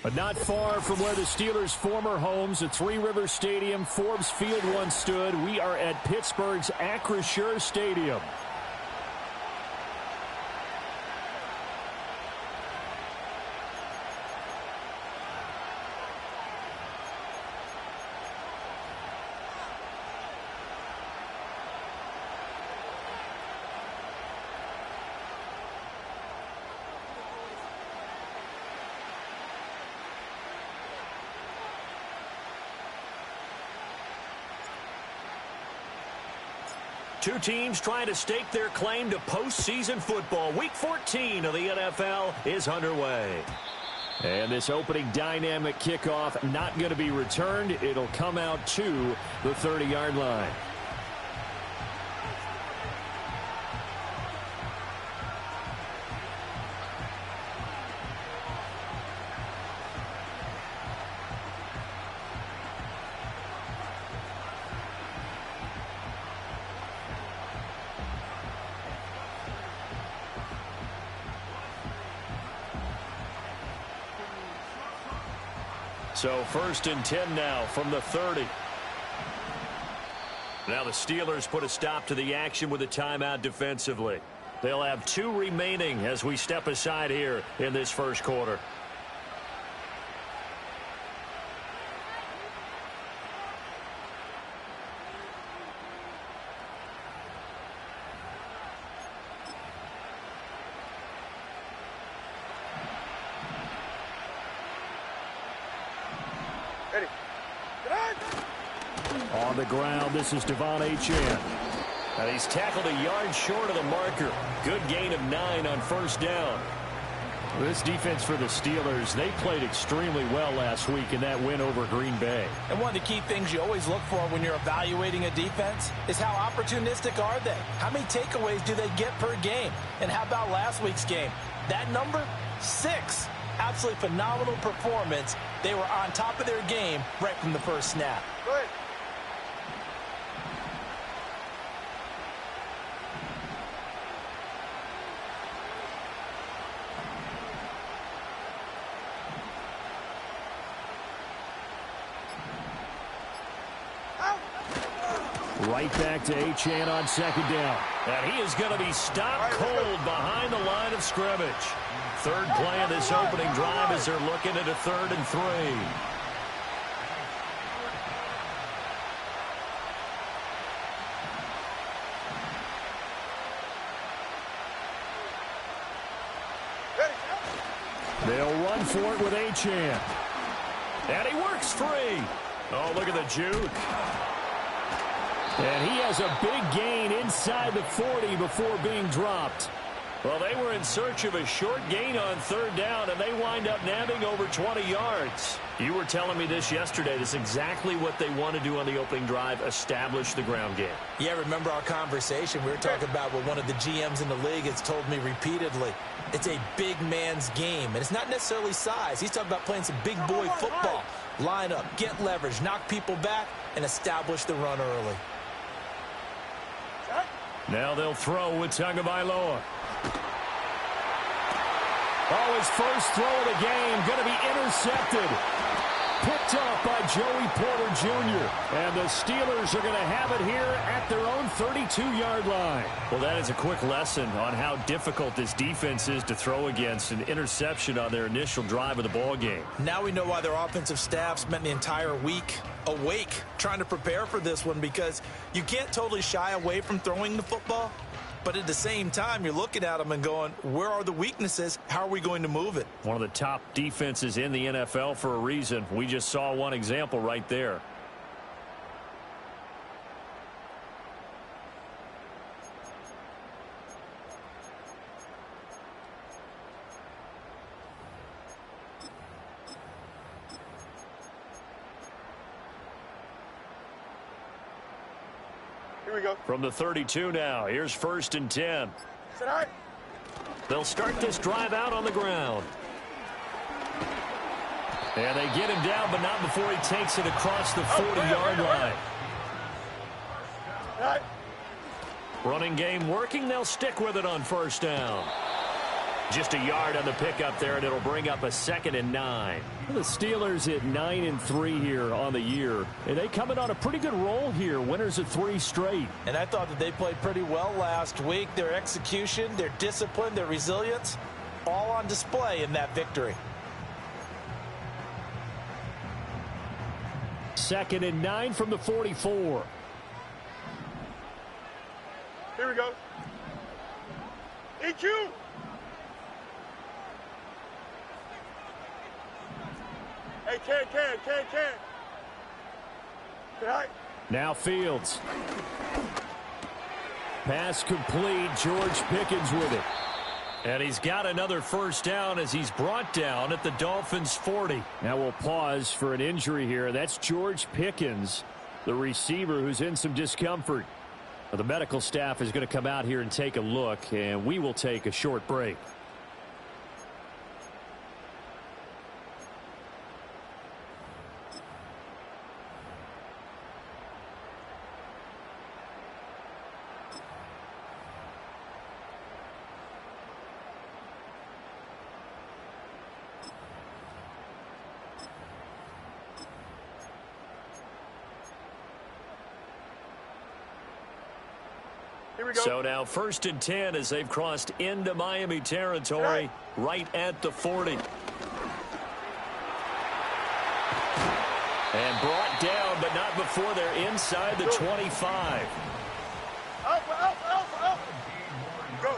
But not far from where the Steelers' former homes, at Three Rivers Stadium, Forbes Field once stood, we are at Pittsburgh's Acrisure Stadium. Two teams trying to stake their claim to postseason football. Week 14 of the NFL is underway. And this opening dynamic kickoff not going to be returned. It'll come out to the 30-yard line. So 1st and 10 now from the 30. Now the Steelers put a stop to the action with a timeout defensively. They'll have 2 remaining as we step aside here in this first quarter. On the ground, this is Devon Achane. And he's tackled a yard short of the marker. Good gain of 9 on first down. This defense for the Steelers, they played extremely well last week in that win over Green Bay. And one of the key things you always look for when you're evaluating a defense is how opportunistic are they? How many takeaways do they get per game? And how about last week's game? That number, 6. Absolutely phenomenal performance. They were on top of their game right from the first snap. Good. Right back to Achane on second down. And he is going to be stopped cold behind the line of scrimmage. Third play of this opening drive as they're looking at a 3rd and 3. They'll run for it with Achane. And he works free. Oh, look at the juke. And he has a big gain inside the 40 before being dropped. Well, they were in search of a short gain on 3rd down, and they wind up nabbing over 20 yards. You were telling me this yesterday. This is exactly what they want to do on the opening drive, establish the ground game. Yeah, remember our conversation. We were talking about what one of the GMs in the league has told me repeatedly. It's a big man's game, and it's not necessarily size. He's talking about playing some big boy football. Line up, get leverage, knock people back, and establish the run early. Now they'll throw with Tagovailoa. Oh, his first throw of the game going to be intercepted. Picked up by Joey Porter Jr. And the Steelers are going to have it here at their own 32-yard line. Well, that is a quick lesson on how difficult this defense is to throw against. An interception on their initial drive of the ball game. Now we know why their offensive staff spent the entire week awake trying to prepare for this one, because you can't totally shy away from throwing the football. But at the same time, you're looking at them and going, where are the weaknesses? How are we going to move it? One of the top defenses in the NFL for a reason. We just saw one example right there. Here we go. From the 32 now, here's 1st and 10. They'll start this drive out on the ground. And they get him down, but not before he takes it across the 40-yard line. Running game working. They'll stick with it on 1st down. Just a yard on the pickup there, and it'll bring up a 2nd and 9. The Steelers at 9-3 here on the year. And they coming on a pretty good roll here. Winners of 3 straight. And I thought that they played pretty well last week. Their execution, their discipline, their resilience, all on display in that victory. 2nd and 9 from the 44. Here we go. EQ. Hey, can. Right. Now Fields. Pass complete. George Pickens with it. And he's got another first down as he's brought down at the Dolphins' 40. Now we'll pause for an injury here. That's George Pickens, the receiver who's in some discomfort. The medical staff is going to come out here and take a look, and we will take a short break. So now 1st and 10 as they've crossed into Miami territory right at the 40. And brought down, but not before they're inside the 25. Go.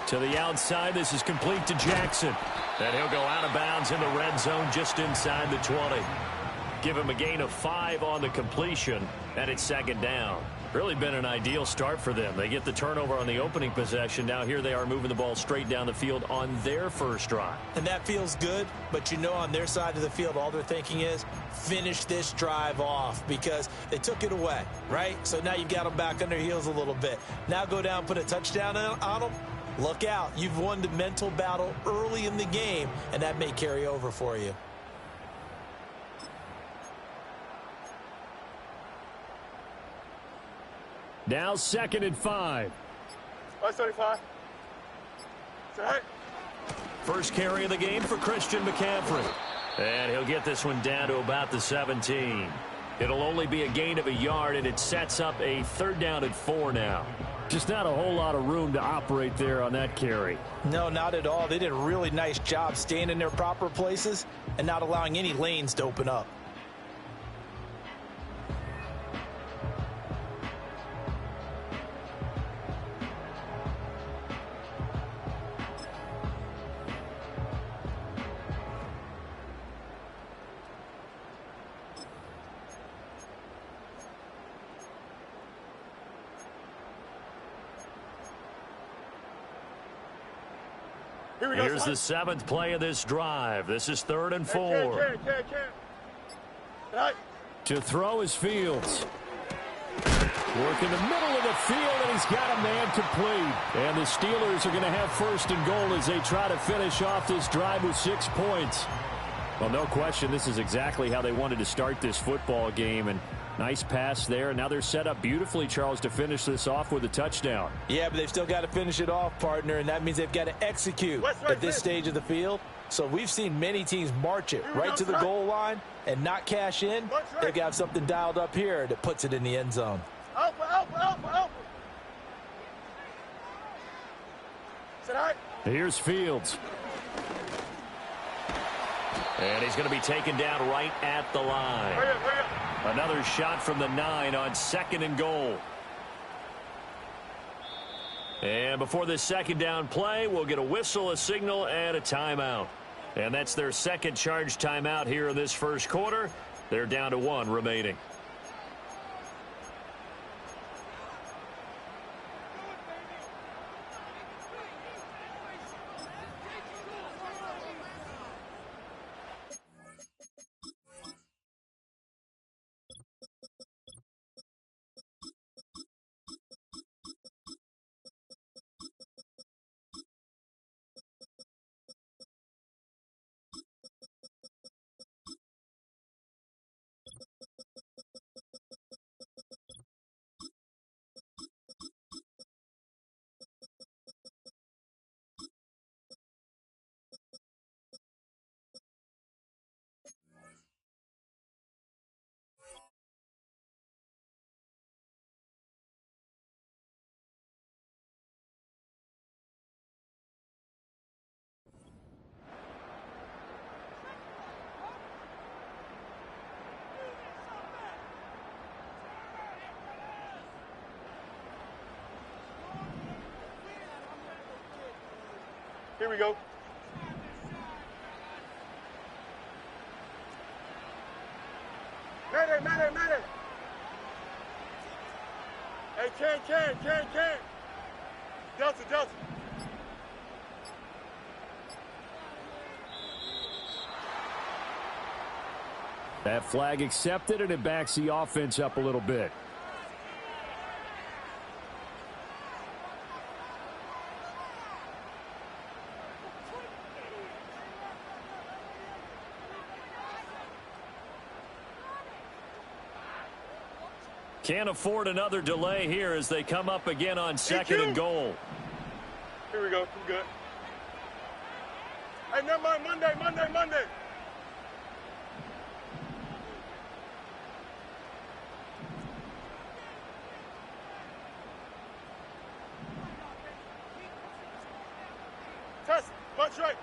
To the outside, this is complete to Jackson. And he'll go out of bounds in the red zone just inside the 20. Give him a gain of 5 on the completion, and it's 2nd down. Really been an ideal start for them. They get the turnover on the opening possession. Now here they are moving the ball straight down the field on their first drive. And that feels good, but you know on their side of the field, all they're thinking is finish this drive off because they took it away, right? So now you've got them back on their heels a little bit. Now go down, put a touchdown on them. Look out. You've won the mental battle early in the game, and that may carry over for you. Now 2nd and 5. 35. Right. First carry of the game for Christian McCaffrey. And he'll get this one down to about the 17. It'll only be a gain of a yard, and it sets up a 3rd down and 4 now. Just not a whole lot of room to operate there on that carry. No, not at all. They did a really nice job staying in their proper places and not allowing any lanes to open up. Here's the 7th play of this drive. This is 3rd and 4. Right. To throw is Fields. Work in the middle of the field, and he's got a man complete. And the Steelers are going to have 1st and goal as they try to finish off this drive with 6 points. Well, no question, this is exactly how they wanted to start this football game. And nice pass there. Now they're set up beautifully, Charles, to finish this off with a touchdown. Yeah, but they've still got to finish it off, partner, and that means they've got to execute at this stage of the field. So we've seen many teams march it right to the goal line and not cash in. They've got something dialed up here that puts it in the end zone. Here's Fields. And he's going to be taken down right at the line. Another shot from the 9 on 2nd and goal. And before this 2nd down play, we'll get a whistle, a signal, and a timeout. And that's their 2nd charge timeout here in this 1st quarter. They're down to 1 remaining. Here we go. Madden, Madden, Madden. Hey, can. Delta, Delta. That flag accepted, and it backs the offense up a little bit. Can't afford another delay here as they come up again on second and goal. Here we go. I'm good. Hey, never mind. Monday. Test. Punch right.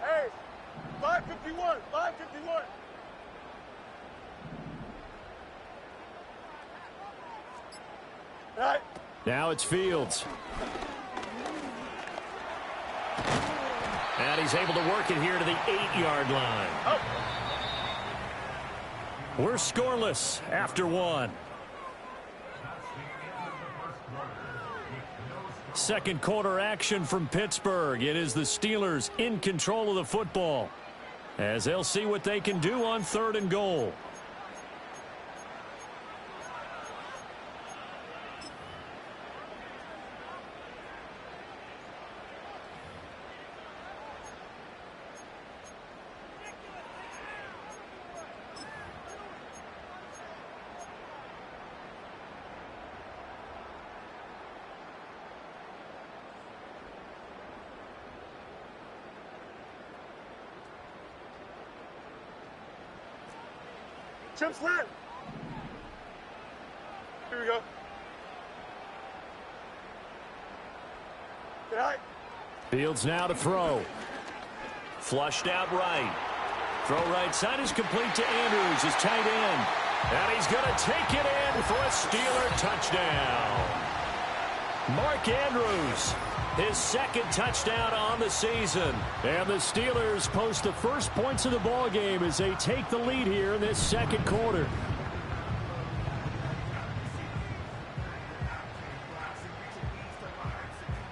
Hey, 551. All right. Now it's Fields. And he's able to work it here to the 8-yard line. Oh. We're scoreless after one. Second quarter action from Pittsburgh. It is the Steelers in control of the football as they'll see what they can do on third and goal. Chip slant. Here we go. All right. Fields now to throw. Flushed out right. Throw right side is complete to Andrews, his tight end. And he's going to take it in for a Steeler touchdown. Mark Andrews, his second touchdown on the season. And the Steelers post the first points of the ball game as they take the lead here in this second quarter.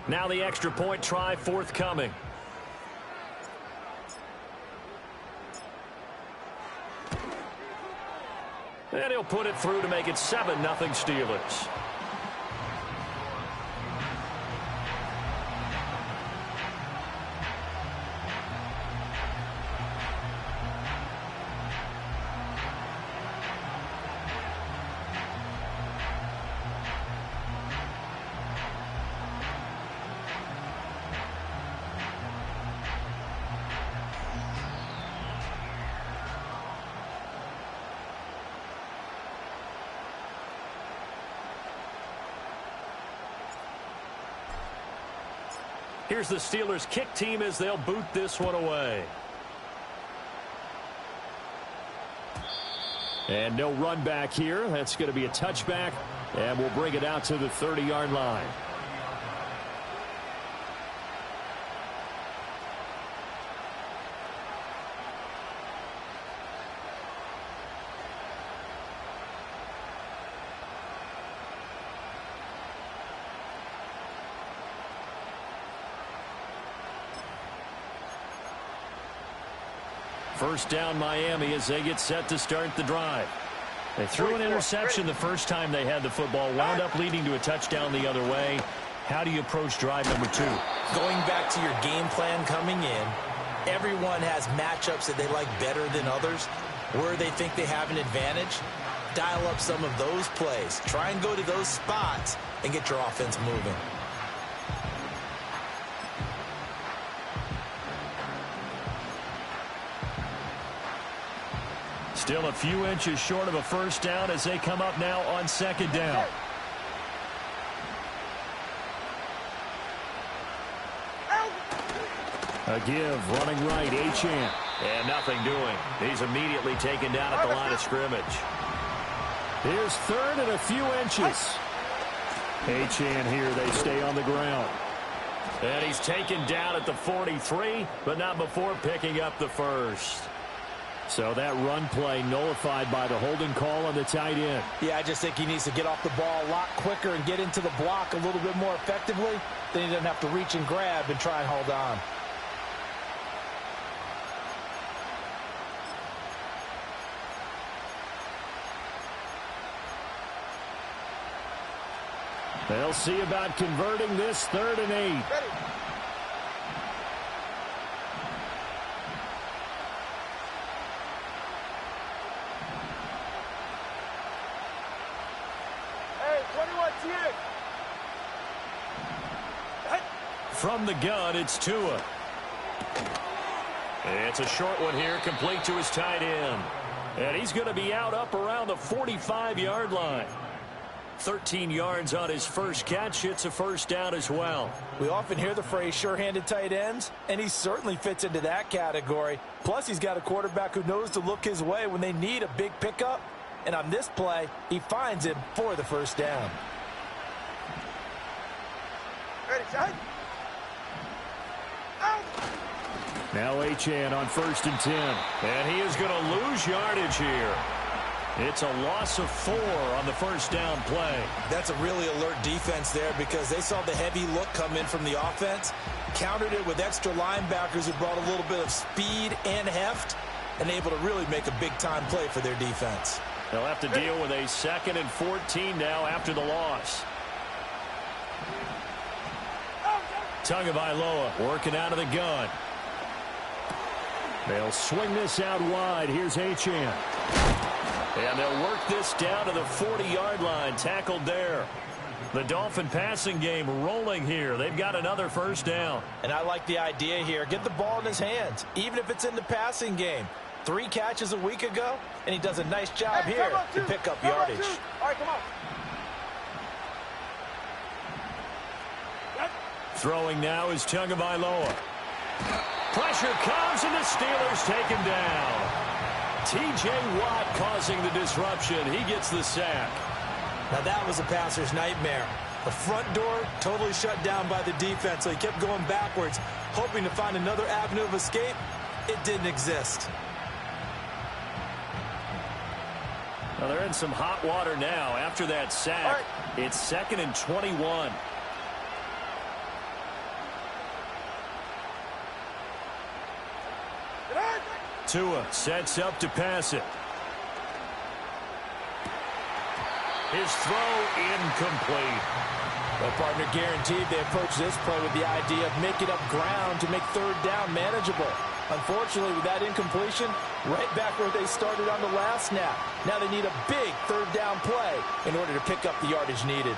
Now the extra point try forthcoming. And he'll put it through to make it 7-0 Steelers. Here's the Steelers kick team as they'll boot this one away. And no run back here. That's going to be a touchback, and we'll bring it out to the 30-yard line. First down Miami as they get set to start the drive. They threw an interception the first time they had the football, wound up leading to a touchdown the other way. How do you approach drive number 2? Going back to your game plan coming in, everyone has matchups that they like better than others. Where they think they have an advantage, dial up some of those plays. Try and go to those spots and get your offense moving. Still a few inches short of a first down as they come up now on second down. A give, running right, Achane. And nothing doing. He's immediately taken down at the line of scrimmage. Here's third and a few inches. Achane here. They stay on the ground. And he's taken down at the 43, but not before picking up the first. So that run play nullified by the holding call on the tight end. Yeah, I just think he needs to get off the ball a lot quicker and get into the block a little bit more effectively. Then he doesn't have to reach and grab and try and hold on. They'll see about converting this 3rd and 8. Ready. Hey, 21 TA. From the gun, it's Tua. It's a short one here, complete to his tight end. And he's going to be out up around the 45-yard line. 13 yards on his first catch. It's a first down as well. We often hear the phrase sure-handed tight ends, and he certainly fits into that category. Plus, he's got a quarterback who knows to look his way when they need a big pickup. And on this play, he finds him for the first down. Ready, shot. Out. Now Achane on 1st and 10. And he is going to lose yardage here. It's a loss of 4 on the first down play. That's a really alert defense there because they saw the heavy look come in from the offense, countered it with extra linebackers who brought a little bit of speed and heft, and able to really make a big-time play for their defense. They'll have to deal with a 2nd and 14 now after the loss. Tagovailoa working out of the gun. They'll swing this out wide. Here's Achane. And they'll work this down to the 40-yard line. Tackled there. The Dolphin passing game rolling here. They've got another first down. And I like the idea here. Get the ball in his hands, even if it's in the passing game. 3 catches a week ago, and he does a nice job here to pick up yardage. All right, come on. Throwing now is Tagovailoa. Pressure comes, and the Steelers take him down. T.J. Watt causing the disruption. He gets the sack. Now that was a passer's nightmare. The front door totally shut down by the defense, so he kept going backwards, hoping to find another avenue of escape. It didn't exist. Well, they're in some hot water now after that sack. It's 2nd and 21. Tua sets up to pass it. His throw incomplete. Well, partner, guaranteed they approach this play with the idea of making up ground to make 3rd down manageable. Unfortunately, with that incompletion, right back where they started on the last snap. Now they need a big 3rd down play in order to pick up the yardage needed.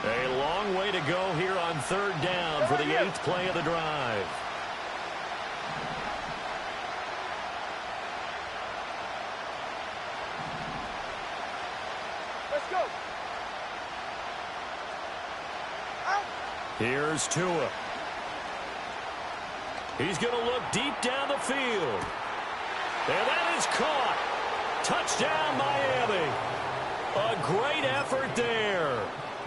A long way to go here on 3rd down for the 8th play of the drive. Let's go. Out. Here's Tua. He's going to look deep down the field. And that is caught. Touchdown, Miami. A great effort there.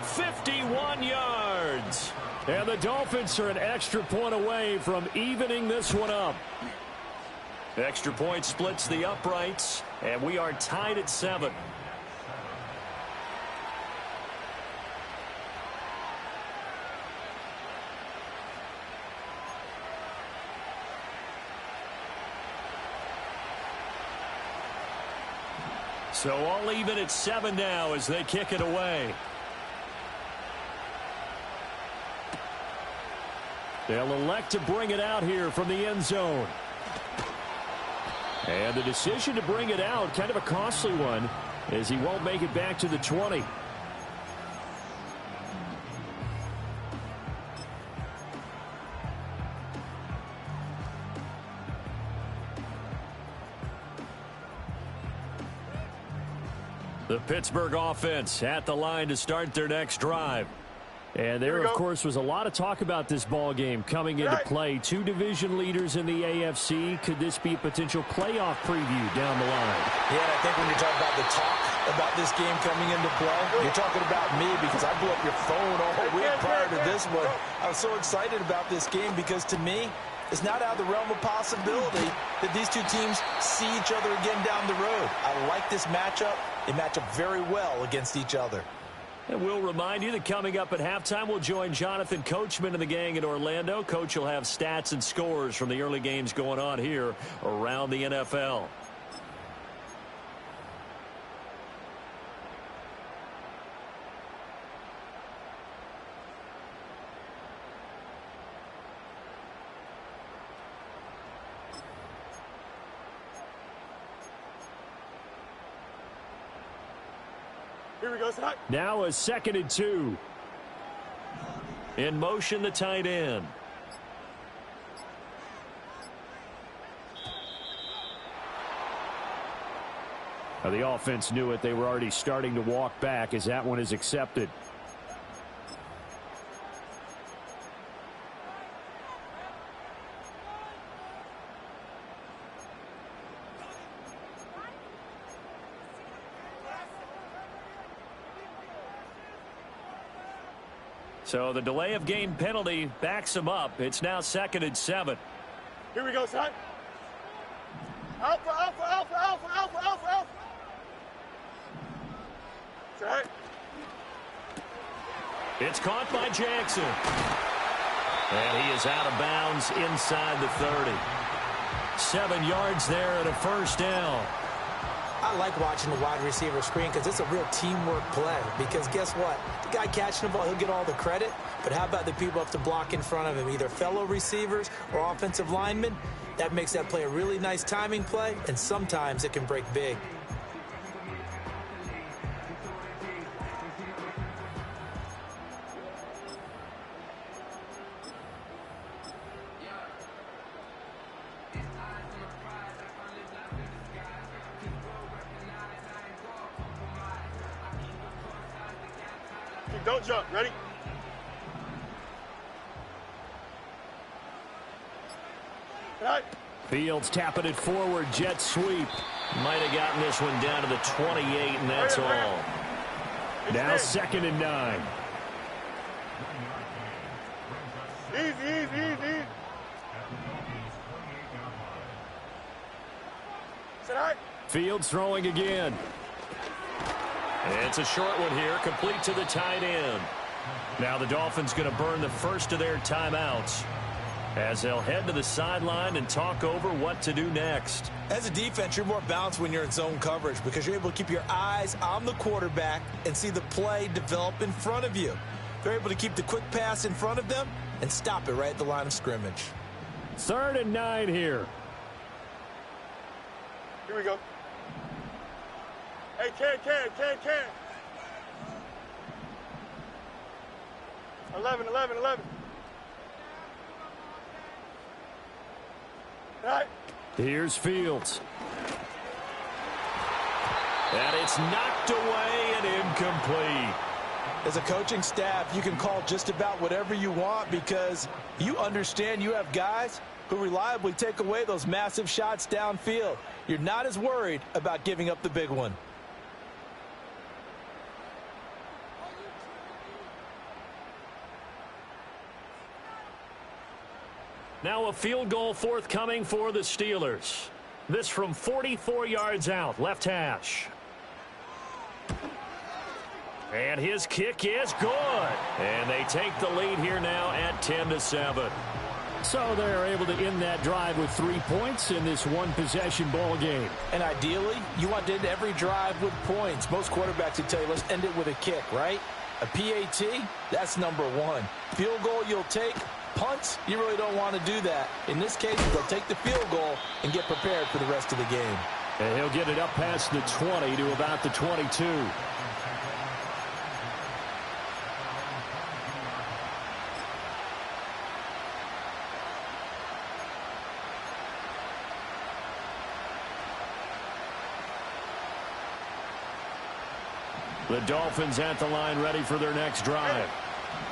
51 yards. And the Dolphins are an extra point away from evening this one up. Extra point splits the uprights, and we are tied at 7. So all even at 7 now as they kick it away. They'll elect to bring it out here from the end zone. And the decision to bring it out, kind of a costly one, as he won't make it back to the 20. The Pittsburgh offense at the line to start their next drive. And there, of course, was a lot of talk about this ball game coming into play. Two division leaders in the AFC. Could this be a potential playoff preview down the line? Yeah, I think when you're talking about the talk about this game coming into play, you're talking about me because I blew up your phone all week prior to this one. I was so excited about this game because, to me, it's not out of the realm of possibility that these two teams see each other again down the road. I like this matchup. They match up very well against each other. And we'll remind you that coming up at halftime, we'll join Jonathan Coachman and the gang in Orlando. Coach will have stats and scores from the early games going on here around the NFL. Here we go, Scott. Now a 2nd and 2. In motion, the tight end. Now the offense knew it. They were already starting to walk back as that one is accepted. So the delay of game penalty backs him up. It's now 2nd and 7. Here we go, son. Alpha, alpha, alpha, alpha, alpha, alpha, alpha. Set. It's caught by Jackson. And he is out of bounds inside the 30. 7 yards there and a first down. I like watching the wide receiver screen because it's a real teamwork play. Because guess what? The guy catching the ball, he'll get all the credit. But how about the people up to block in front of him, either fellow receivers or offensive linemen? That makes that play a really nice timing play, and sometimes it can break big. Don't jump. Ready? Right. Fields tapping it forward. Jet sweep. Might have gotten this one down to the 28, and that's all. Now 2nd and 9. Easy, easy, easy. Sit high. Fields throwing again. It's a short one here, complete to the tight end. Now the Dolphins going to burn the first of their timeouts as they'll head to the sideline and talk over what to do next. As a defense, you're more balanced when you're in zone coverage because you're able to keep your eyes on the quarterback and see the play develop in front of you. They're able to keep the quick pass in front of them and stop it right at the line of scrimmage. 3rd and 9 here. Here we go. Hey, can. 11. Right. Here's Fields. And it's knocked away and incomplete. As a coaching staff, you can call just about whatever you want because you understand you have guys who reliably take away those massive shots downfield. You're not as worried about giving up the big one. Now a field goal forthcoming for the Steelers. This from 44 yards out, left hash. And his kick is good. And they take the lead here now at 10-7. So they're able to end that drive with 3 points in this one-possession ball game. And ideally, you want to end every drive with points. Most quarterbacks would tell you, let's end it with a kick, right? A PAT, that's number 1. Field goal you'll take. Punts, you really don't want to do that. In this case, they'll take the field goal and get prepared for the rest of the game. And he'll get it up past the 20 to about the 22. The Dolphins at the line ready for their next drive.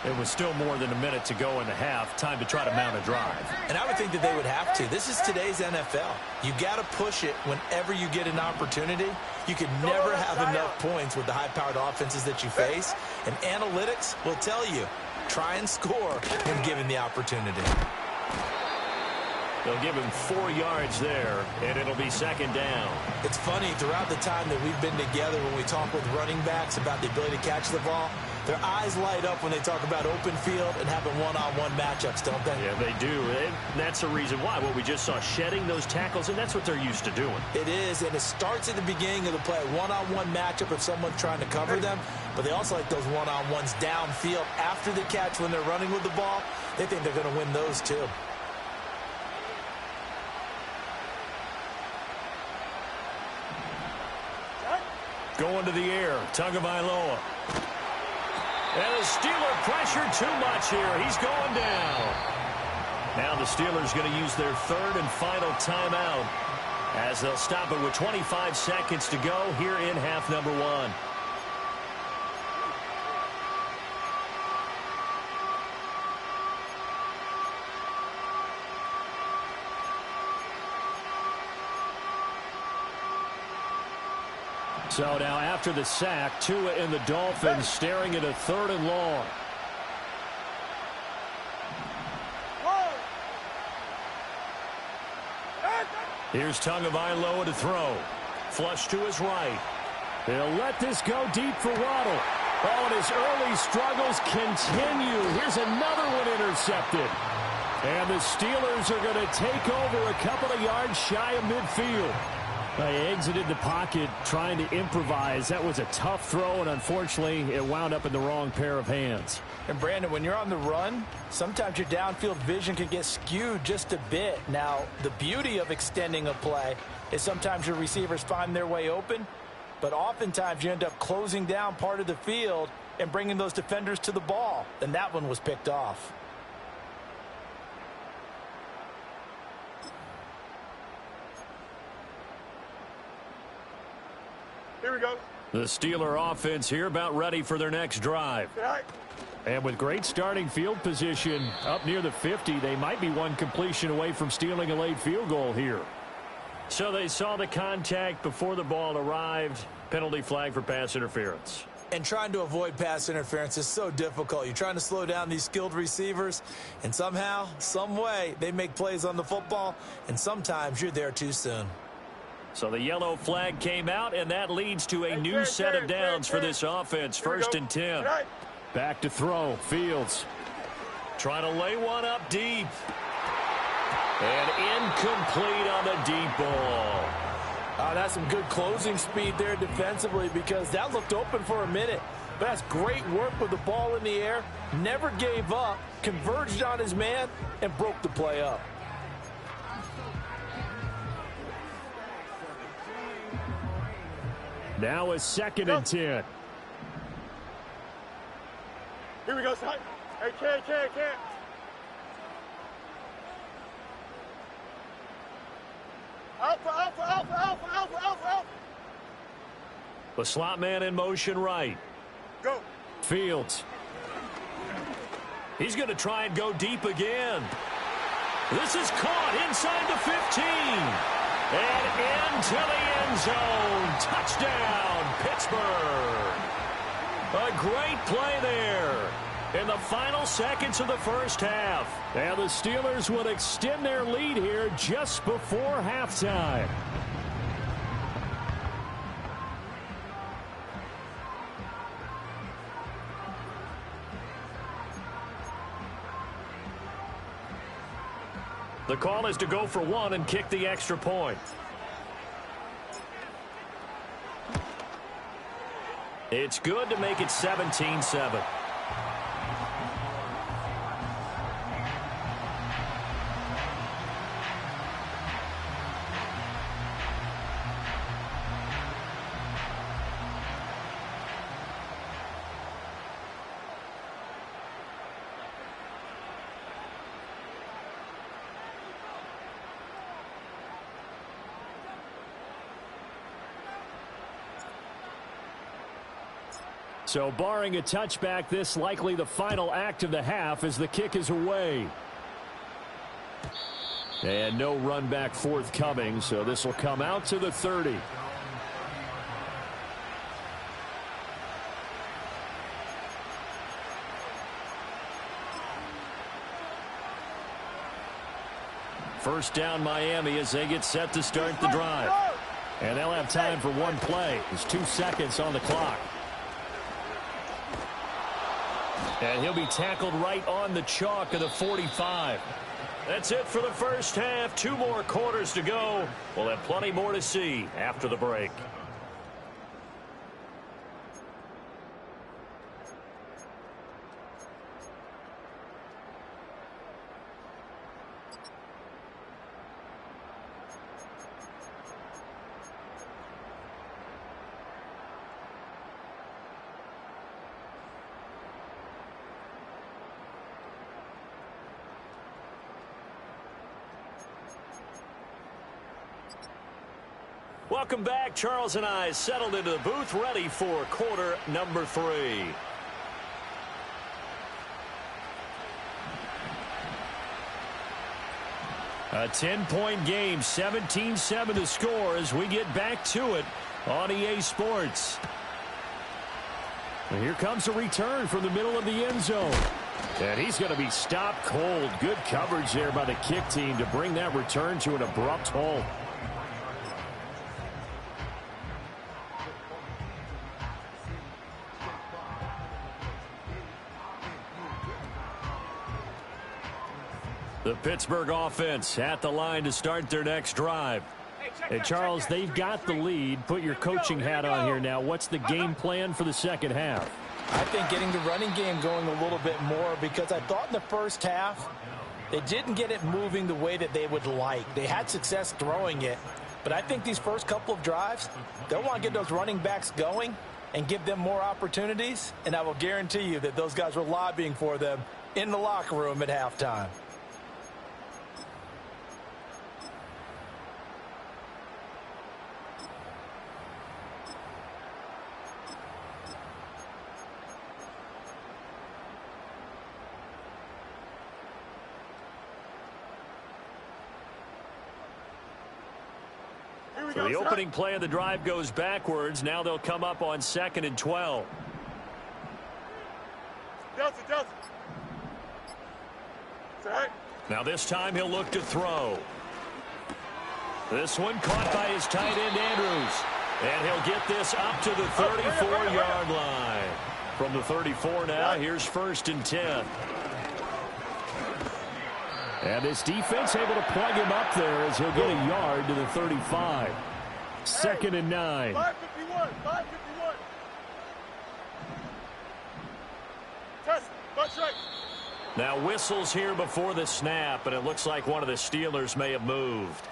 It was still more than a minute to go in the half. Time to try to mount a drive. And I would think that they would have to. This is today's NFL. You got to push it whenever you get an opportunity. You can never have enough points with the high-powered offenses that you face. And analytics will tell you, try and score when given the opportunity. They'll give him 4 yards there, and it'll be second down. It's funny, throughout the time that we've been together, when we talk with running backs about the ability to catch the ball, their eyes light up when they talk about open field and having one-on-one matchups, don't they? Yeah, they do. And that's the reason why. What we just saw, shedding those tackles, and that's what they're used to doing. It is, and it starts at the beginning of the play. One-on-one matchup if someone's trying to cover them, but they also like those one-on-ones downfield after the catch when they're running with the ball. They think they're going to win those too. Going to the air, Tagovailoa. And the Steeler pressure too much here. He's going down. Now the Steelers going to use their third and final timeout as they'll stop it with 25 seconds to go here in half number 1. So now after the sack, Tua and the Dolphins staring at a 3rd and long. Here's Tagovailoa to throw. Flush to his right. They'll let this go deep for Waddle. Oh, and his early struggles continue. Here's another one intercepted. And the Steelers are going to take over a couple of yards shy of midfield. They exited the pocket trying to improvise. That was a tough throw, and unfortunately, it wound up in the wrong pair of hands. And, Brandon, when you're on the run, sometimes your downfield vision can get skewed just a bit. Now, the beauty of extending a play is sometimes your receivers find their way open, but oftentimes you end up closing down part of the field and bringing those defenders to the ball, and that one was picked off. Here we go. The Steeler offense here about ready for their next drive. And with great starting field position up near the 50, they might be one completion away from stealing a late field goal here. So they saw the contact before the ball arrived. Penalty flag for pass interference. And trying to avoid pass interference is so difficult. You're trying to slow down these skilled receivers, and somehow, some way, they make plays on the football, and sometimes you're there too soon. So the yellow flag came out, and that leads to a new set of downs for this offense. 1st and 10. Back to throw. Fields trying to lay one up deep. And incomplete on the deep ball. That's some good closing speed there defensively, because that looked open for a minute. But that's great work with the ball in the air. Never gave up, converged on his man, and broke the play up. Now a 2nd and 10. Here we go, son. Hey, can't. Alpha. The slot man in motion right. Go. Fields. He's going to try and go deep again. This is caught inside the 15. And into the end zone. Touchdown, Pittsburgh. A great play there in the final seconds of the first half. And the Steelers would extend their lead here just before halftime. The call is to go for 1 and kick the extra point. It's good to make it 17-7. So barring a touchback, this likely the final act of the half as the kick is away. And no run back forthcoming, so this will come out to the 30. First down Miami as they get set to start the drive. And they'll have time for one play. There's 2 seconds on the clock. And he'll be tackled right on the chalk of the 45. That's it for the first half. 2 more quarters to go. We'll have plenty more to see after the break. Welcome back. Charles and I settled into the booth, ready for quarter number 3. A 10-point game, 17-7 to score as we get back to it on EA Sports. And here comes a return from the middle of the end zone. And he's going to be stopped cold. Good coverage there by the kick team to bring that return to an abrupt halt. The Pittsburgh offense at the line to start their next drive. And Charles, they've got the lead. Put your coaching hat on here now. What's the game plan for the second half? I think getting the running game going a little bit more, because I thought in the first half they didn't get it moving the way that they would like. They had success throwing it, but I think these first couple of drives, they'll want to get those running backs going and give them more opportunities, and I will guarantee you that those guys were lobbying for them in the locker room at halftime. So the opening play of the drive goes backwards. Now they'll come up on 2nd and 12. Delta. Now this time he'll look to throw. This one caught by his tight end Andrews. And he'll get this up to the 34-yard line. From the 34 now, here's 1st and 10. And this defense able to plug him up there as he'll get a yard to the 35. 2nd and 9. 551. Test. Butt right. Now whistles here before the snap, and it looks like one of the Steelers may have moved.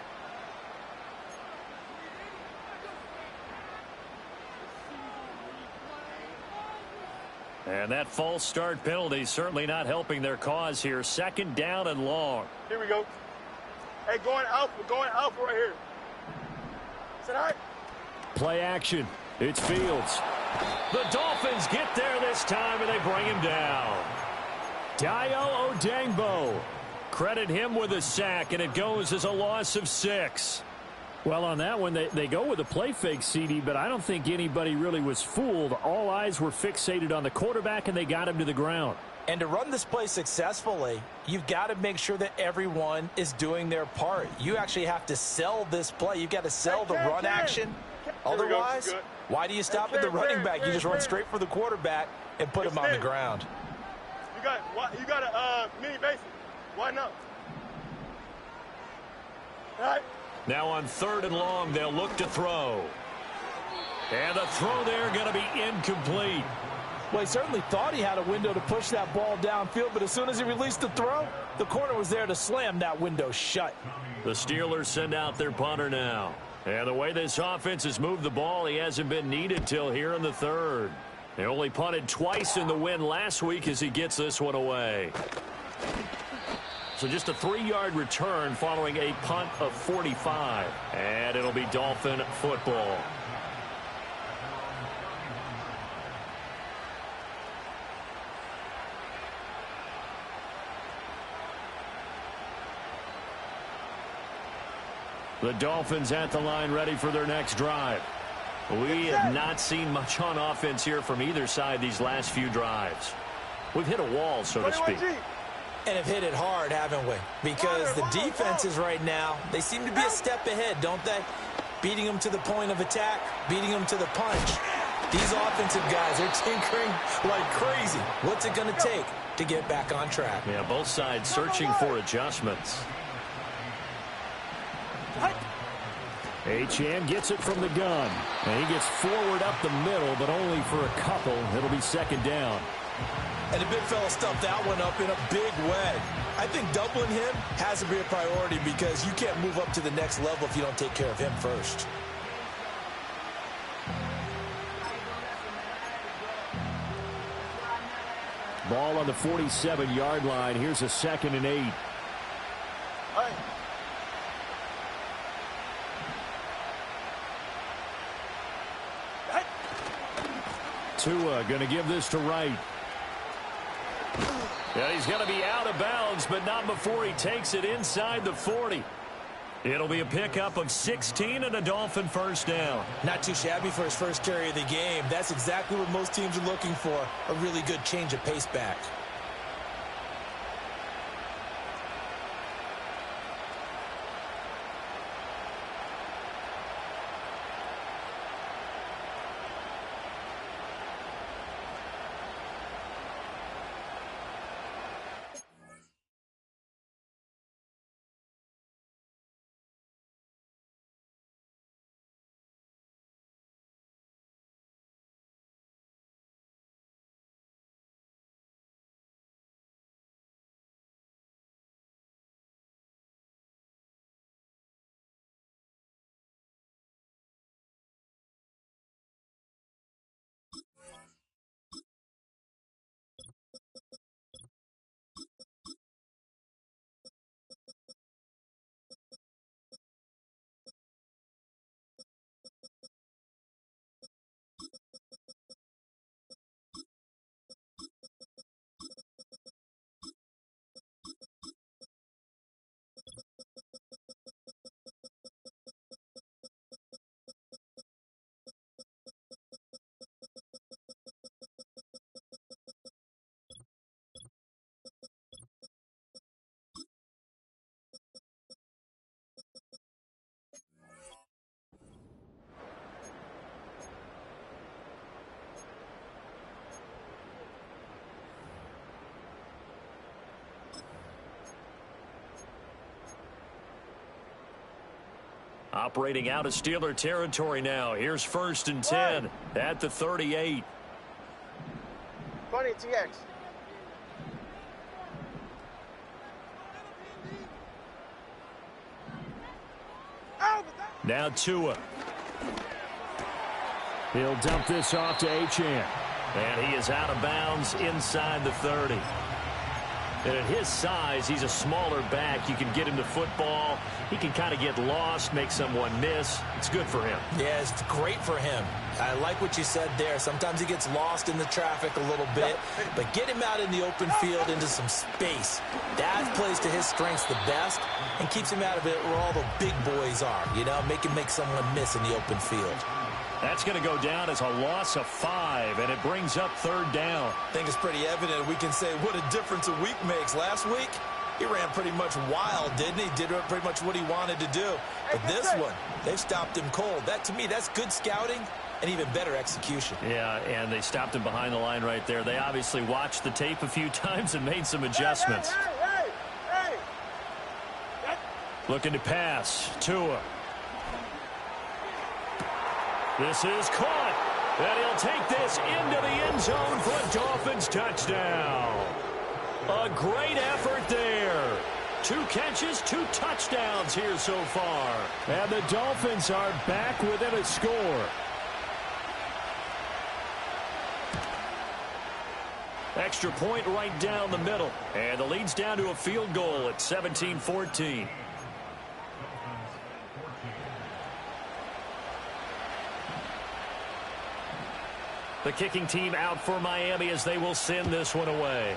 And that false start penalty certainly not helping their cause here. 2nd down and long. Here we go. Hey, going alpha right here. Sit high. Play action. It's Fields. The Dolphins get there this time, and they bring him down. Dayo Odangbo. Credit him with a sack, and it goes as a loss of 6. Well, on that one, they go with a play fake, CD, but I don't think anybody really was fooled. All eyes were fixated on the quarterback, and they got him to the ground. And to run this play successfully, you've got to make sure that everyone is doing their part. You actually have to sell this play. You've got to sell the run action. Otherwise, why do you stop at the running back? You just run straight for the quarterback and put him on the ground. You got a mini basic. Why not? All right. Now on 3rd and long, they'll look to throw. And the throw there going to be incomplete. Well, he certainly thought he had a window to push that ball downfield, but as soon as he released the throw, the corner was there to slam that window shut. The Steelers send out their punter now. And the way this offense has moved the ball, he hasn't been needed till here in the 3rd. They only punted twice in the win last week as he gets this one away. So just a 3-yard return following a punt of 45. And it'll be Dolphin football. The Dolphins at the line, ready for their next drive. We have not seen much on offense here from either side these last few drives. We've hit a wall, so to speak. And have hit it hard, haven't we? Because the defenses right now, they seem to be a step ahead, don't they? Beating them to the point of attack, beating them to the punch. These offensive guys are tinkering like crazy. What's it going to take to get back on track? Yeah, both sides searching for adjustments. Achane gets it from the gun. And he gets forward up the middle, but only for a couple. It'll be second down. And the big fella stuffed that one up in a big way. I think doubling him has to be a priority because you can't move up to the next level if you don't take care of him first. Ball on the 47-yard line. Here's a 2nd and 8. Tua going to give this to Wright. Yeah, he's going to be out of bounds, but not before he takes it inside the 40. It'll be a pickup of 16 and a Dolphin first down. Not too shabby for his first carry of the game. That's exactly what most teams are looking for, a really good change of pace back. Operating out of Steeler territory now. Here's 1st and 10 at the 38. Funny TX. Now Tua. He'll dump this off to Achane. And he is out of bounds inside the 30. And at his size, he's a smaller back. You can get him to football. He can kind of get lost, make someone miss. It's good for him. Yeah, it's great for him. I like what you said there. Sometimes he gets lost in the traffic a little bit, but get him out in the open field into some space. That plays to his strengths the best and keeps him out of it where all the big boys are, you know, make someone miss in the open field. That's going to go down as a loss of 5, and it brings up 3rd down. I think it's pretty evident we can say what a difference a week makes. Last week, he ran pretty much wild, didn't he? Did pretty much what he wanted to do. But this one, they've stopped him cold. That, to me, that's good scouting and even better execution. Yeah, and they stopped him behind the line right there. They obviously watched the tape a few times and made some adjustments. Looking to pass. Tua. This is caught, and he'll take this into the end zone for a Dolphins touchdown. A great effort there. 2 catches, 2 touchdowns here so far. And the Dolphins are back within a score. Extra point right down the middle. And the lead's down to a field goal at 17-14. The kicking team out for Miami as they will send this one away.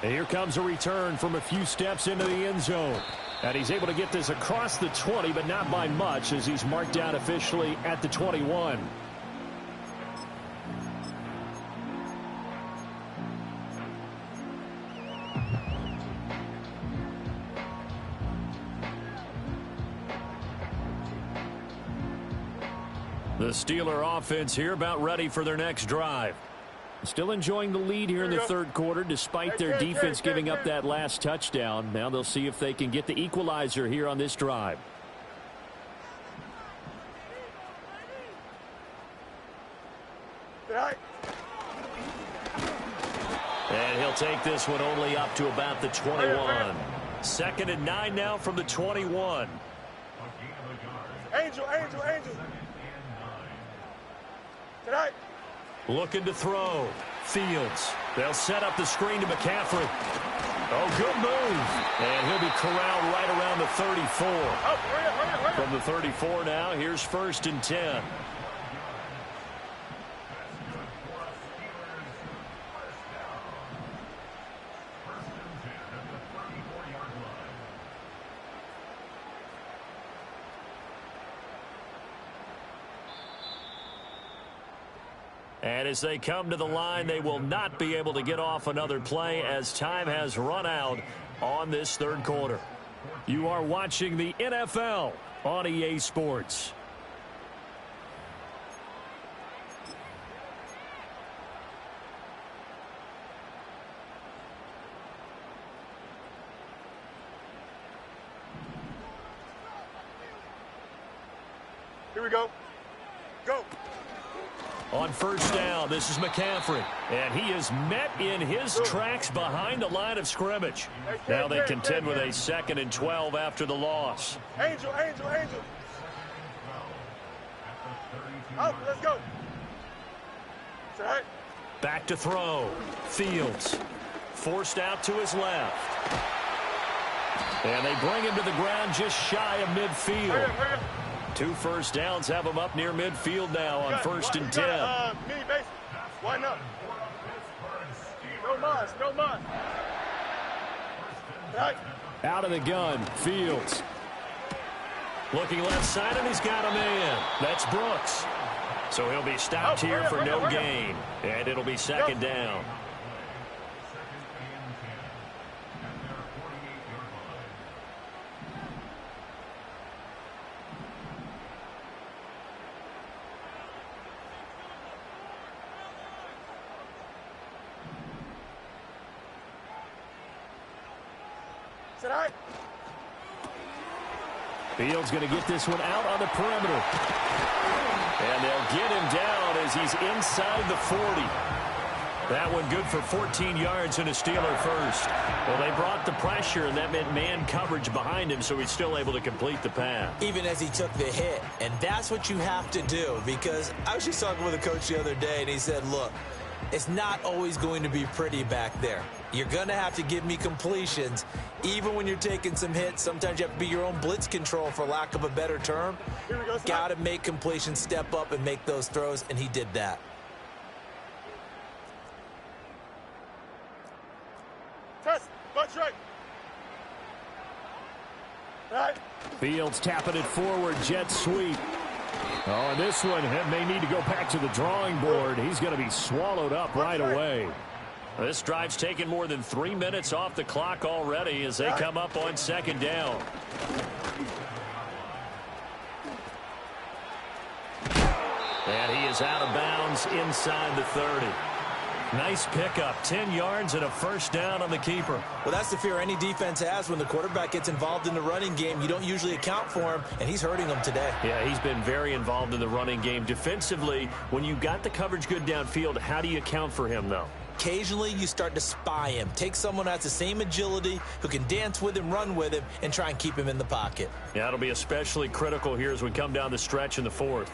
And here comes a return from a few steps into the end zone. And he's able to get this across the 20, but not by much, as he's marked down officially at the 21. The Steeler offense here about ready for their next drive. Still enjoying the lead here in the third quarter despite their defense giving up that last touchdown. Now they'll see if they can get the equalizer here on this drive. And he'll take this one only up to about the 21. 2nd and 9 now from the 21. Angel. Tonight. Looking to throw. Fields. They'll set up the screen to McCaffrey. Oh, good move. And he'll be corralled right around the 34. From the 34 now, here's 1st and 10. And as they come to the line, they will not be able to get off another play as time has run out on this third quarter. You are watching the NFL on EA Sports. Here we go. Go. On 1st down, this is McCaffrey. And he is met in his tracks behind the line of scrimmage. Now they contend with a 2nd and 12 after the loss. Angel. Out, let's go. Right. Back to throw. Fields. Forced out to his left. And they bring him to the ground just shy of midfield. Hurry up. 2 first downs have him up near midfield now on 1st and 10. Mini base. Line up. No mas. Right. Out of the gun, Fields. Looking left side, and he's got a man. That's Brooks. So he'll be stopped here for no gain. And it'll be 2nd down. Fields going to get this one out on the perimeter. And they'll get him down as he's inside the 40. That one good for 14 yards and a Steeler first. Well, they brought the pressure, and that meant man coverage behind him, so he's still able to complete the pass. Even as he took the hit. And that's what you have to do, because I was just talking with a coach the other day, and he said, look, it's not always going to be pretty back there. You're going to have to give me completions. Even when you're taking some hits, sometimes you have to be your own blitz control, for lack of a better term. Got to make completions, step up, and make those throws, and he did that. Test, bunch right. Fields tapping it forward, jet sweep. Oh, and this one may need to go back to the drawing board. He's going to be swallowed up right away. This drive's taken more than 3 minutes off the clock already as they come up on 2nd down. And he is out of bounds inside the 30. Nice pickup, 10 yards and a 1st down on the keeper. Well, that's the fear any defense has when the quarterback gets involved in the running game. You don't usually account for him, and he's hurting them today. Yeah, he's been very involved in the running game. Defensively, when you got the coverage good downfield, how do you account for him, though? Occasionally, you start to spy him. Take someone who has the same agility, who can dance with him, run with him, and try and keep him in the pocket. Yeah, it'll be especially critical here as we come down the stretch in the 4th.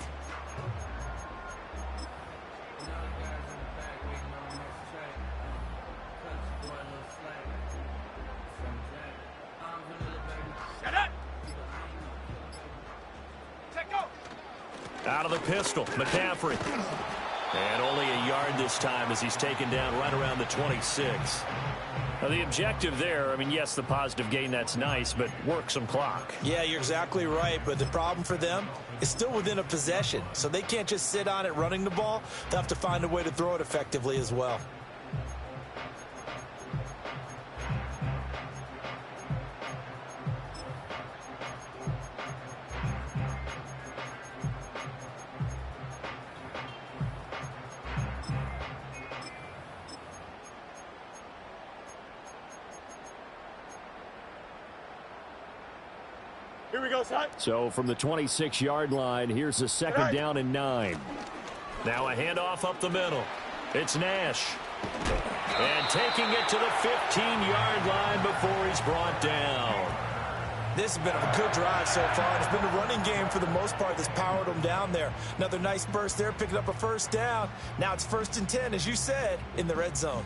Out of the pistol, McCaffrey. And only a yard this time as he's taken down right around the 26. Now, the objective there, I mean, yes, the positive gain, that's nice, but work some clock. Yeah, you're exactly right, but the problem for them is still within a possession, so they can't just sit on it running the ball. They'll have to find a way to throw it effectively as well. Here we go, son. So from the 26-yard line, here's a second down and 9. Now a handoff up the middle. It's Nash. And taking it to the 15-yard line before he's brought down. This has been a good drive so far. It's been a running game for the most part that's powered them down there. Another nice burst there, picking up a first down. Now it's 1st and 10, as you said, in the red zone.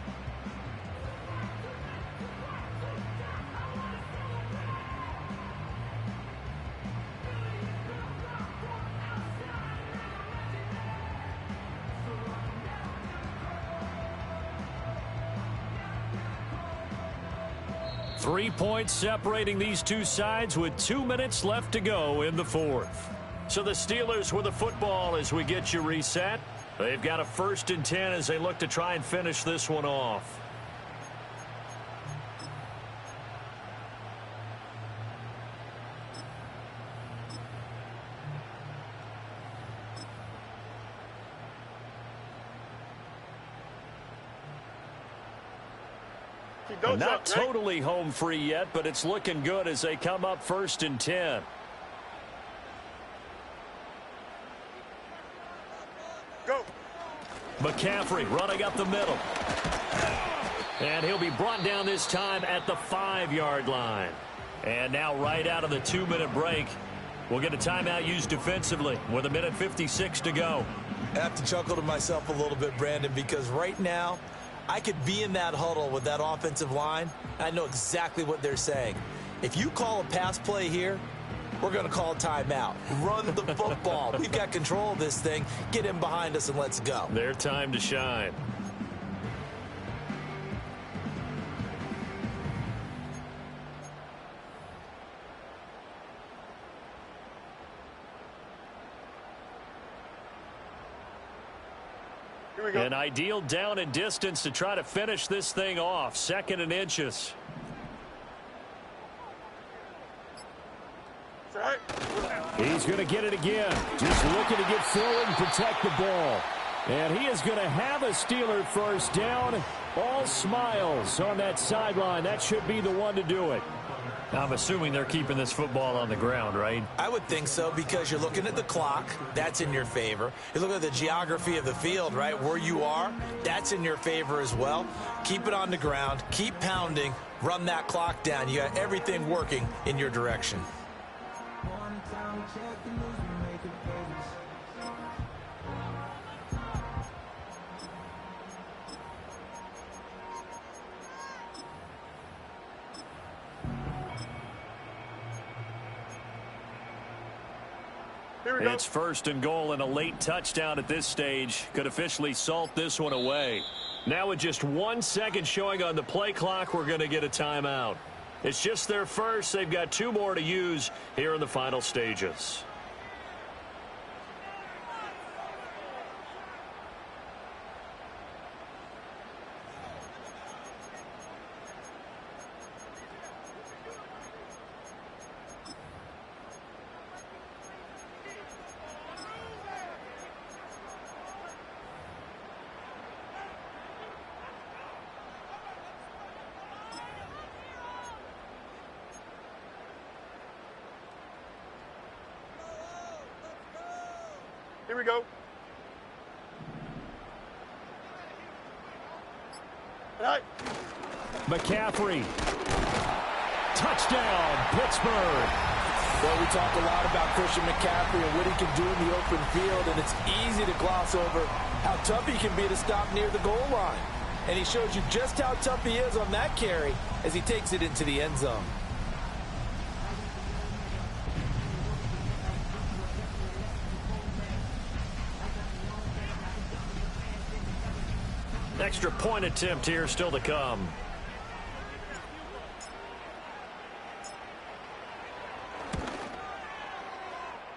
Three points separating these two sides with 2 minutes left to go in the fourth. So the Steelers with the football as we get you reset. They've got a 1st and 10 as they look to try and finish this one off. Not totally home free yet, but it's looking good as they come up 1st and 10. Go. McCaffrey running up the middle. And he'll be brought down this time at the 5-yard line. And now right out of the 2-minute break, we'll get a timeout used defensively with 1:56 to go. I have to chuckle to myself a little bit, Brandon, because right now, I could be in that huddle with that offensive line, and I know exactly what they're saying. If you call a pass play here, we're going to call a timeout. Run the football. We've got control of this thing. Get in behind us and let's go. Their time to shine. An ideal down and distance to try to finish this thing off. 2nd and inches. He's going to get it again. Just looking to get forward and protect the ball. And he is going to have a Steeler first down. All smiles on that sideline. That should be the one to do it. I'm assuming they're keeping this football on the ground, right? I would think so, because you're looking at the clock. That's in your favor. You look at the geography of the field, right? Where you are, that's in your favor as well. Keep it on the ground. Keep pounding. Run that clock down. You got everything working in your direction. It's 1st and goal, and a late touchdown at this stage could officially salt this one away. Now with just 1 second showing on the play clock, we're going to get a timeout. It's just their first. They've got 2 more to use here in the final stages. Here we go. Right. McCaffrey. Touchdown, Pittsburgh. Well, we talk a lot about Christian McCaffrey and what he can do in the open field, and it's easy to gloss over how tough he can be to stop near the goal line. And he shows you just how tough he is on that carry as he takes it into the end zone. Extra point attempt here still to come.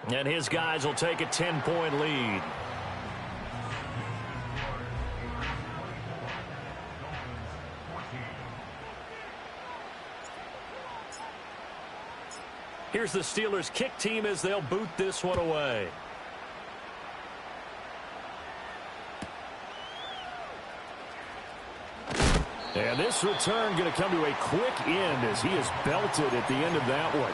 And his guys will take a 10-point lead. Here's the Steelers' kick team as they'll boot this one away. And this return going to come to a quick end as he is belted at the end of that one.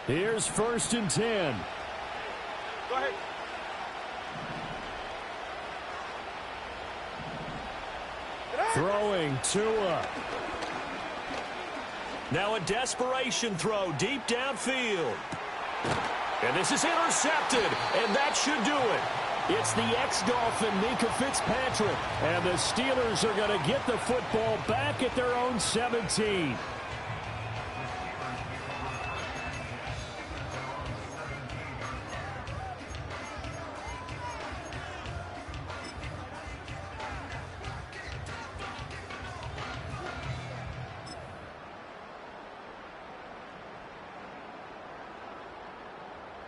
Here's 1st and 10. Go ahead. Throwing Tua. Now a desperation throw deep downfield. And this is intercepted, and that should do it. It's the ex-Dolphin, Mika Fitzpatrick. And the Steelers are going to get the football back at their own 17.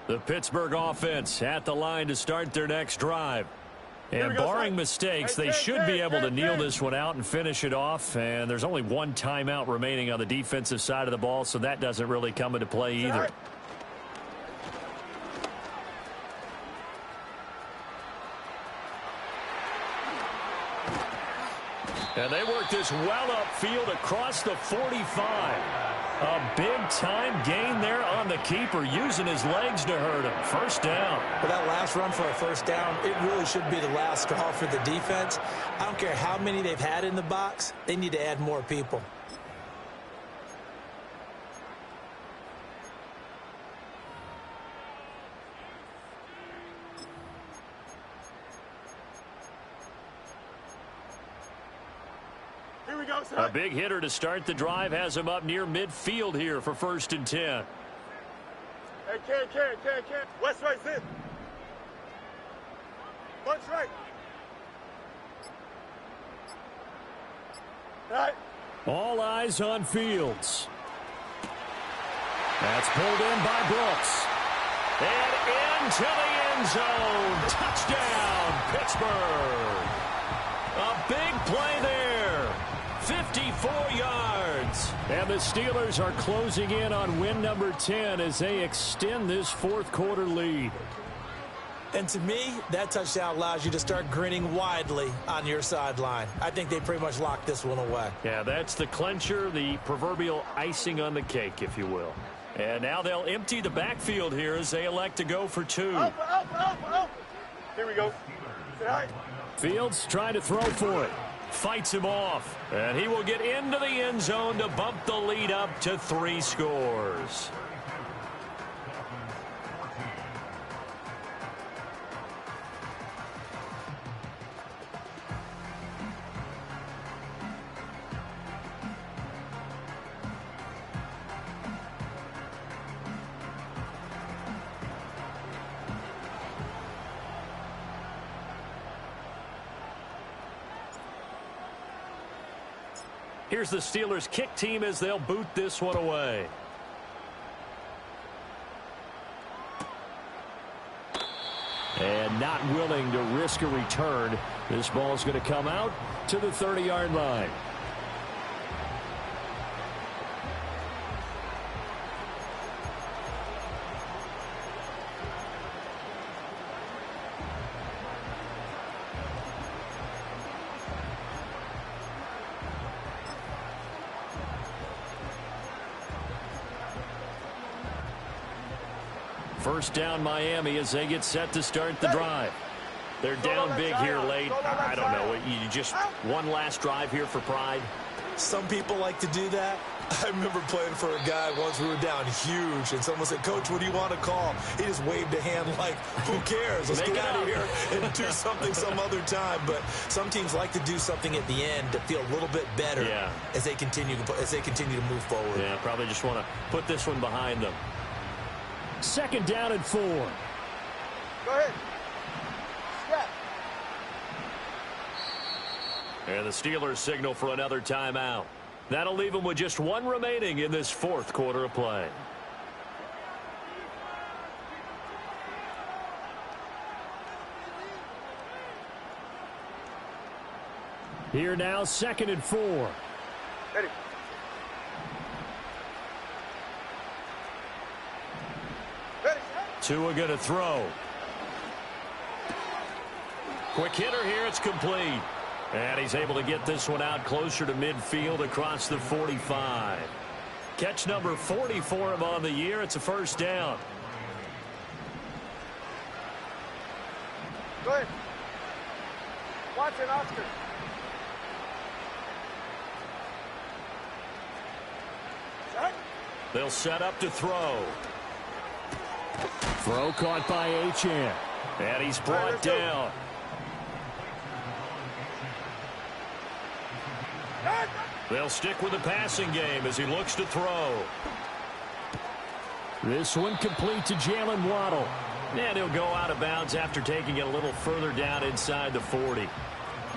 The Pittsburgh offense at the line to start their next drive. And barring mistakes, they should be able to kneel this one out and finish it off. And there's only one timeout remaining on the defensive side of the ball, so that doesn't really come into play either. And they work this well upfield across the 45. A big-time gain there on the keeper, using his legs to hurt him. First down. For that last run for a first down, it really should be the last straw for the defense. I don't care how many they've had in the box. They need to add more people. A big hitter to start the drive has him up near midfield here for 1st and 10. Hey, Ken. West right, zip. Bunch right. Right. All eyes on Fields. That's pulled in by Brooks. And into the end zone. Touchdown, Pittsburgh. A big play there. 54 yards. And the Steelers are closing in on win number 10 as they extend this fourth quarter lead. And to me, that touchdown allows you to start grinning widely on your sideline. I think they pretty much locked this one away. Yeah, that's the clincher, the proverbial icing on the cake, if you will. And now they'll empty the backfield here as they elect to go for 2. Alpha. Here we go. Say hi. Fields trying to throw for it. Fights him off. And he will get into the end zone to bump the lead up to 3 scores. Here's the Steelers' kick team as they'll boot this one away. And not willing to risk a return. This ball is going to come out to the 30-yard line. First down Miami as they get set to start the drive. They're down big here late. I don't know. You just one last drive here for pride. Some people like to do that. I remember playing for a guy once. We were down huge, and someone said, "Coach, what do you want to call?" He just waved a hand like, "Who cares? Let's get out of here and do something some other time." But some teams like to do something at the end to feel a little bit better as they continue to move forward. Yeah, probably just want to put this one behind them. 2nd down and 4. Go ahead. Step. And the Steelers signal for another timeout. That'll leave them with just 1 remaining in this 4th quarter of play. Here now, 2nd and 4. Ready. Ready. Tua going to throw. Quick hitter here. It's complete. And he's able to get this one out closer to midfield across the 45. Catch number 40 for him on the year. It's a 1st down. Go ahead. Watch it, Oscar. Set. They'll set up to throw. Throw caught by Achane. And he's brought down. They'll stick with the passing game as he looks to throw. This one complete to Jalen Waddle. And he'll go out of bounds after taking it a little further down inside the 40.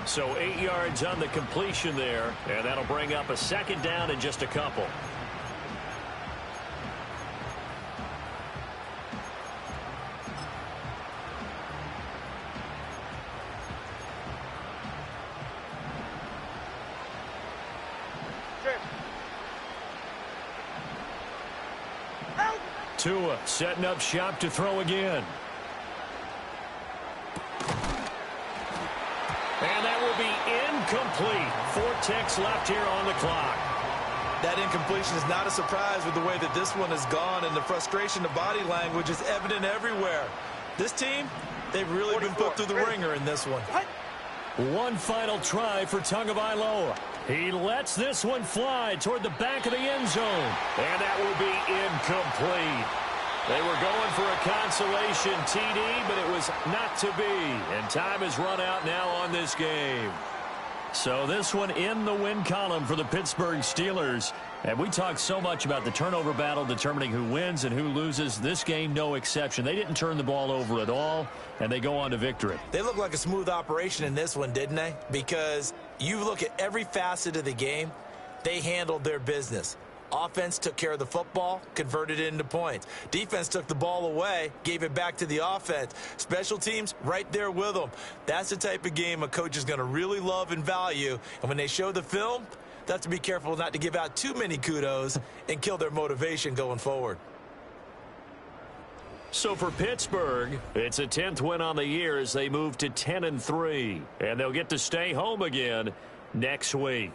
So 8 yards on the completion there, and that'll bring up a 2nd down in just a couple. Tua setting up shop to throw again. And that will be incomplete. 4 ticks left here on the clock. That incompletion is not a surprise with the way that this one has gone, and the frustration of body language is evident everywhere. This team, they've really been put through the ringer in this one. One final try for Tagovailoa. He lets this one fly toward the back of the end zone. And that will be incomplete. They were going for a consolation TD, but it was not to be. And time has run out now on this game. So this one in the win column for the Pittsburgh Steelers. And we talked so much about the turnover battle determining who wins and who loses. This game, no exception. They didn't turn the ball over at all, and they go on to victory. They look like a smooth operation in this one, didn't they? Because you look at every facet of the game, they handled their business. Offense took care of the football, converted it into points. Defense took the ball away, gave it back to the offense. Special teams, right there with them. That's the type of game a coach is going to really love and value. And when they show the film, they have to be careful not to give out too many kudos and kill their motivation going forward. So for Pittsburgh, it's a 10th win on the year as they move to 10-3. And they'll get to stay home again next week.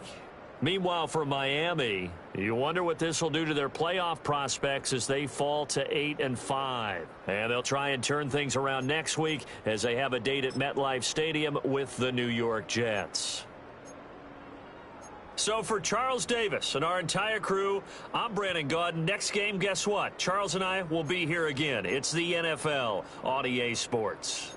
Meanwhile, for Miami, you wonder what this will do to their playoff prospects as they fall to 8-5. And they'll try and turn things around next week as they have a date at MetLife Stadium with the New York Jets. So for Charles Davis and our entire crew, I'm Brandon Gaudin. Next game, guess what? Charles and I will be here again. It's the NFL on EA Sports.